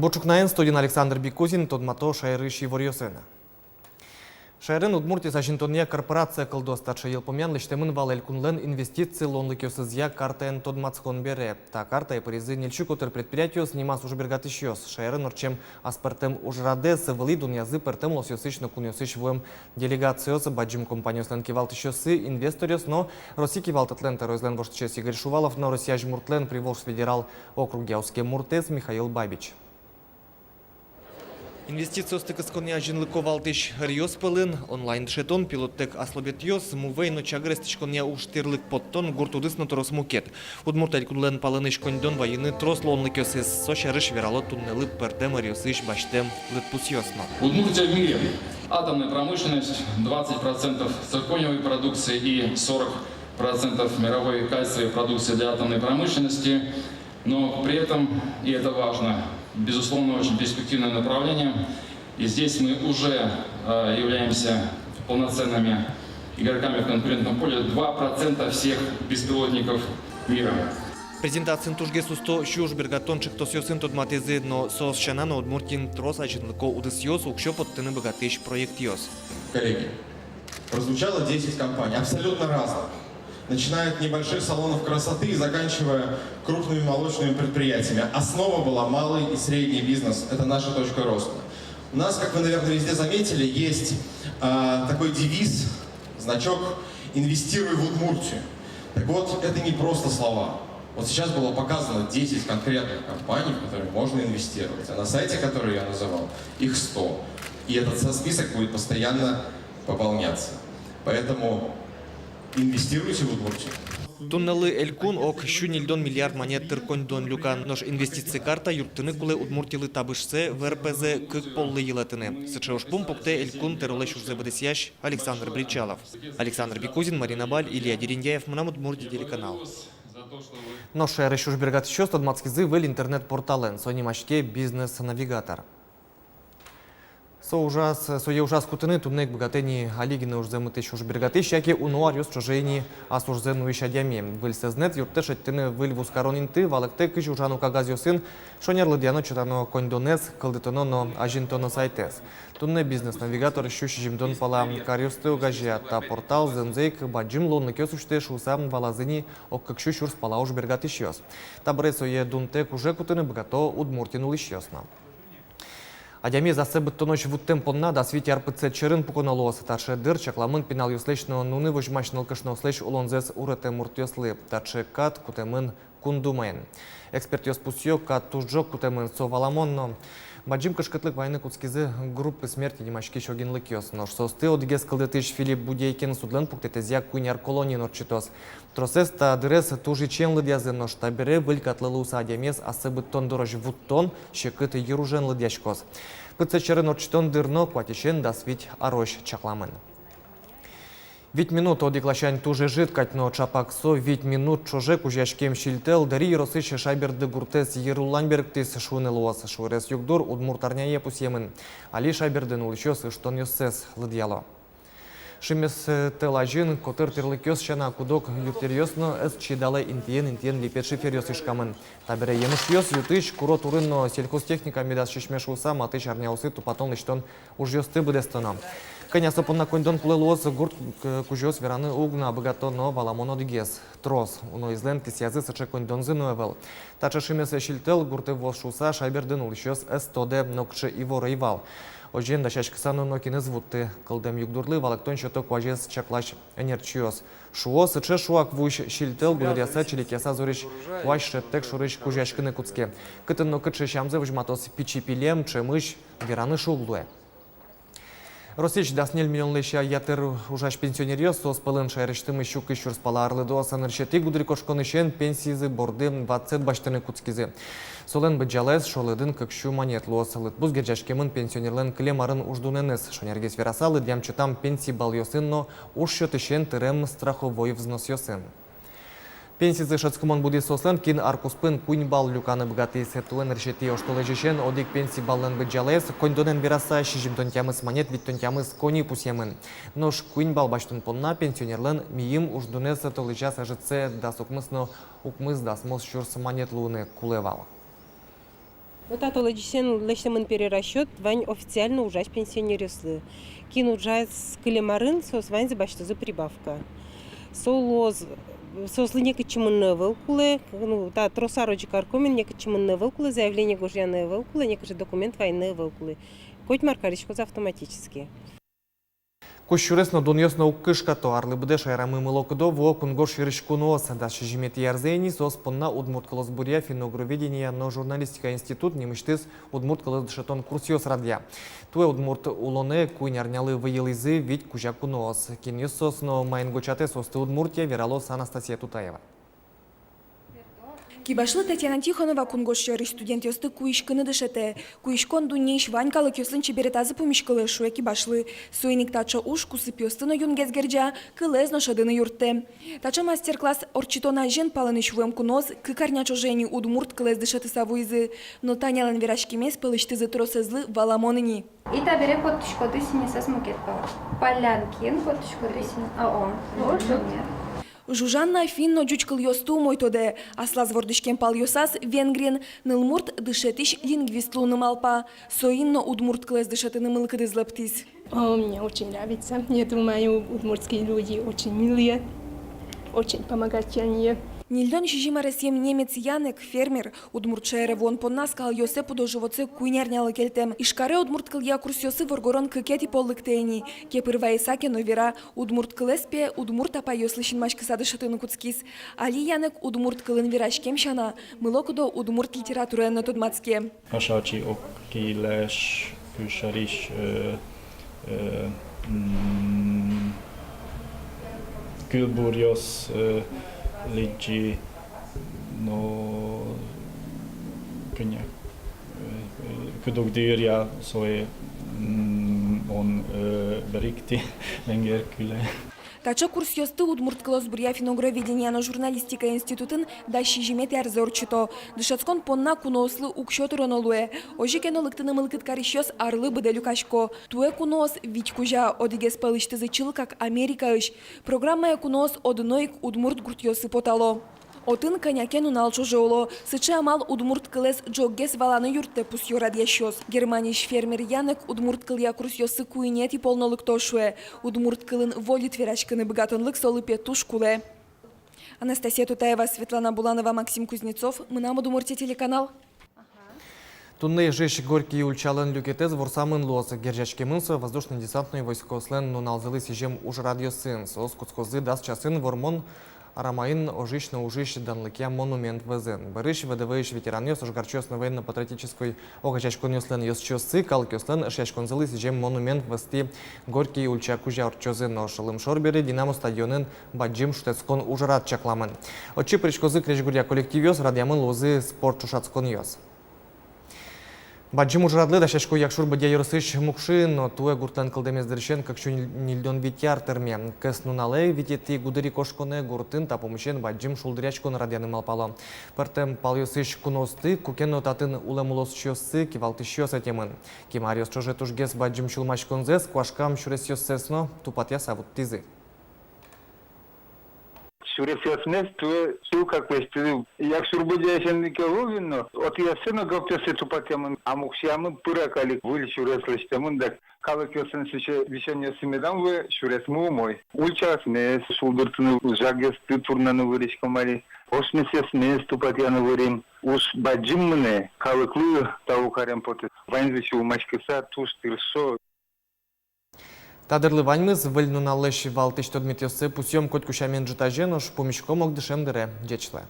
Бочукнаен студен Александр Бекузин, тодмато шайрыши ворьосена. Шайрын Удмуртия Сашинтония корпорация колдостача елпомян лиштемын вал элькунлен инвестиции лонлыкёсызя картаен тодмацхон бере. Та карта и паризы нельчукотер предприятию снимас уже бергатышёс. Шайрын орчем аспартем ужрадес вали дуньязы пертем лосёсыч куньосыч воем делегациёс баджим компаниёс лен кивалтышёсы инвесториос, но России кивалтатлен теройзлен воштычес Игорь Шувалов, но Россия жмуртлен приволж федерал округ Яуске Муртес Михаил Бабич. Инвестиция стыкоскония жинлыко валтыш риос пылын, онлайн шетон пилоттек аслобетьёс, мувейно чагрестичкония уштирлык подтон гуртудыс на трос мукет. Удмурталь кунлен палыныш кондон военный трос лонлыкёс из сошарыш верало туннелы пертем риосыш баштем лытпусьёсно. Удмуртия в мире. Атомная промышленность, 20% циркониевой продукции и 40% мировой кальциевой продукции для атомной промышленности. Но при этом, и это важно, безусловно, очень перспективное направление. И здесь мы уже являемся полноценными игроками в конкурентном поле. 2% всех беспилотников мира. Презентация тужге сусто щуж бергатончик тосёсын тодматезы, но соосчана на Удмуртин трос ажинлыко удысьёс укшё подтыны богатыш проектьёс. Коллеги, прозвучало 10 компаний, абсолютно разных. Начиная от небольших салонов красоты и заканчивая крупными молочными предприятиями. Основа была малый и средний бизнес. Это наша точка роста. У нас, как вы, наверное, везде заметили, есть такой девиз, значок «Инвестируй в Удмуртию». Так вот, это не просто слова. Вот сейчас было показано 10 конкретных компаний, в которые можно инвестировать. А на сайте, который я называл, их 100. И этот список будет постоянно пополняться. Поэтому инвестируйте в Удмуртию. Туннелы элькун ок щунильдон миллиард монет тыркондон люкан. Нож инвестиции карта юртыны кулы Удмуртилы табышсе в РПЗ кык поллы елатыны. Сычеуш пумпукте элькун терулеш уже бадысящ Александр Бричалов. Александр Бекузин, Марина Баль, Илья Дерендяев, Мнам Удмуртия телеканал. Но шайры шушбергат еще стадмацкизы в интернет-портален. Сонимашке бизнес-навигатор. Соє ужас кутини туннек богатені алігіни ужземити шушбергатиш, які унуаріус чужені асужзену ішадямі. Вильсезнет юртешать тини вильвус каронінти, валекте киш ужану кагазіосин, шонерлы діано чутано кондонес, калдитоно но ажінтоно сайтес. Тунне бизнес-навигатор щущі жімдон пала каріусти угажія та портал земзейк баджим лонны кесуште шусам валазині оккакшу шурс пала ужбергатишьос. Та бресоє дунтек уже кутини богато Удмуртіну лишьосна. Адями за себе тоноч в темпонна да світі РПЦ Черин поконалося, та ще дир чакламин пінал юслечно нуни вожмачно кишно слеч улонзес урете муртьосли, та че кат кутемин кундумен. Експерт йоспусьо кат тужджок кутемин соваламонно. Баджим кышкытлык войны куцкизы группы смерти димашки шогинлык йос. Нож состы одгез кылдытыш Филипп Будейкин судлен пуктетезя куняр колонии норчитос. Тросес та дырес тужи чен лыдязы нож табере вылькатлылы уса адямес асыбы тон дорож вуттон щекыты еружен лыдяшкос. Пыцы чыры норчитон дырно кватишен да свить арощ чакламын. Вить минут одиклащань туже жидкать, но чапаксо вить минут чуже кужяшкем шильтел, дари росыше шайберды гуртес еруланберг тис шунелуас шурес югдур удмуртарняе пусьемын. Али шайберден улычёс иштон йоссес лыдьяло. Шимес телажин котыр терлыкёс шана кудок юртерьёсно эс чидале интиен липетши ферьёс ишкамын. Табере емыш йос ютыш куро турынно сельхозтехника медас шишмеш уса матыш арняусы тупатон иштон уж йосты быдестоно. Коня сапонна кондон плылос гурт кужос вераны угна богатоно валамоно дигес. Трос уно излен кисязы саче кондонзы ноевел. Тача шимес шильтел гурты волшуса шайберден улычёс эс тоде нокче иво рейвал. Ожен да шашкысану нокины звутты. Кылдем югдурлы валактон щоток важес чаклаш энерчиос. Шуо сыче шуак вуш шильтел гулеряса чиликеса зориш ваш шептек шурыш кужашкыны куцке. Кытын нокыче шамзы вжматос пичи пилем чемыш вераны шуглуэ. Росич даснель миллионлыша ятыр ужаш пенсионерьёс сос пылын шайрыштымы щук ищур спаларлы до саныршети гудри кошконышен пенсизы борды 20 баштыны куцкизы. Солен бджалес шолыдын кыкшу монетлос лытбуз гержашкемын пенсионерлен клемарын уждуненес. Шонергес верасалы дямчытам пенсий балйосын, но уж щотышен тырем страховой взнос йосын. Пенсизы шацкумон буди сослен кин аркуспын кунь бал люканы богатый септулен решети оштолежишен одик пенсий баллен бджалес кондонен вераса шижимтон тямыс монет виттон тямыс кони пусьемын. Нож кунь бал баштын понна пенсионерлен миим уждунес толежа сажыце да сукмысно укмыз да смос шурс монет луны кулевал. Вот это лечтемын перерасчет, вань официально ужать пенсионерюслы. Кин ужать с калимарын, сос вань за башта за прибавка. Солоз сослы некачемын вылкулы, ну та тросарочи каркомен некачемын вылкулы, заявление гужьяны вылкулы, некаче документ войны вылкулы. Хоть маркаричкоз автоматически. Кущуресно доньосно уккышка то арлы буде шайрамы мылокдо во кунгош юришкунос да шижимет ярзени сос понна удмурткалос буря финогроведения но журналистика институт немыштыз удмурткалос дшетон курсиос радья. Туе удмурт улоне куйнярнялы выелизы ведь кужакунос. Киньосос но майнгочате состы удмуртия вералос Анастасия Тутаева. Кибашлы Татьяна Тихонова кунгошьори студент ёсты куишкыны дышете. Куишкон дуннейш ванькалы кёслын чеберетазы помешкалы шуе кибашлы. Суеник тача уш кусып ёстыны юнгезгерджа, кылезно шадыны юртте. Тача мастер-класс орчитона жен палыныш вуем куноз, кыкарня чожени удмурт кылез дышеты савуизы. Но танялан верашкимес пылыштызы тросезлы валамоныни. Ита бере коттушкоды синесес мукетпа. Полянкин коттушкоды син. А он. Вот нет. Жужанна финно жучкыл ёсту мойтоде. Аслаз вордышкен пал ёсас венгрен нылмурт дышетиш лингвистлуны малпа. Соинно удмурт кылез дышетыны мылкыды злаптис. Мне очень нравится. Я думаю, удмуртские люди очень милые, очень помогательные. Нильдон шижимаресем немец Янек, фермер, удмуртшере вон понна скал Йосепу до живоце куйнярнялы келтем. Ишкаре удмурткыл я курсёсы воргорон кыкети поллыктени. Кепырва исаке новера удмурткылеспе удмуртапа ёслышин машкы садышатыны куцкис. Али Янек удмурткылын вирашкем шана. Мылокудо удмурт литература на тодмацке. Ашачи окилеш кюшариш Külburjos Lidzsi, no könnyek. Kudogdyrja, szóval on berikti vengerküle. Тача курс ёсты удмурткылос буря финогроведения на журналистика институтын да шижимет ярзорчито. Дышацкон понна кунослы укшотыронолуэ. Ожикен олыктыны мылкыт карищёс арлы быделю кашко. Туэ кунос вить кужа одигес палыштызы чыл как Америка иш. Программая кунос одноик удмурт гуртьёсы потало. Отын конякен уналчо жоло. Сычы амал удмурт кылес джоггес валаны юртте пус юрад ящос. Германиш фермер Янек удмурт кылья курсёсы куинет и полнолык тошуэ. Удмурт кылын волит верачканы богатонлык солыпе тушкуле. Анастасия Тутаева, Светлана Буланова, Максим Кузнецов. Мы на Удмуртия телеканал. Тунней жеш горький ульчален люкетез ворсамын лосы гержачки мынсы воздушно-десантный войскослен нуналзылы сижем уж радиосын. Сос куцкозы даст часын вормон Арамаин ожищно ужищ данлыке монумент везен. Барыш ВДВш ветеран ёс ожгарчёс на военно-патриотической огачачкон ёслен ёс чёсы, калк ёслен шашконзылы сижем монумент вести горький ульча кужа орчёзы но шылым шорбери Динамо стадионын баджим штецкон ужарат чакламын. Очи причкозы крешгурья коллектив ёс радиамын лозы спорт чушацкон ёс. Баджим ужрадлы да шашко якшур бадя юрсыш мукши, но туэ гуртлан кылдемез дыршен, как чу нильдон витяр терме. Кэс нуналей витети гудыри кошконе гуртын та помещен баджим шулдырячкон радяны малпало. Партем пал юсыш куносты, кукен отатын улемулос чёсы, кивалты чёсы темын. Кимариос чоже тужгес баджим шулмачконзес, куашкам шурес ёсесно, тупатя савут тизы. Шурефиоснес, туе су как вестил. Як шурбудяшен никеловино, от ясено гоптесе тупатямын, амукшиямын пыракали выль шуреслештемын, да калыкёсын сыче вишенье симедан вы шуресму мой. Ульчаснес, шулдыртыны жагес тытурнаны выречкомали, ошмесеснес тупатяны вырем. Уж баджиммыне, калыклы таукарем поты. Вайнзычу умачкыса туш тыршо. Тадырлы ваньмыз выльну налыш валтыш тодмет ёсы пусьем коть кушамен житажен уж помещком огдышем дыре, дечла.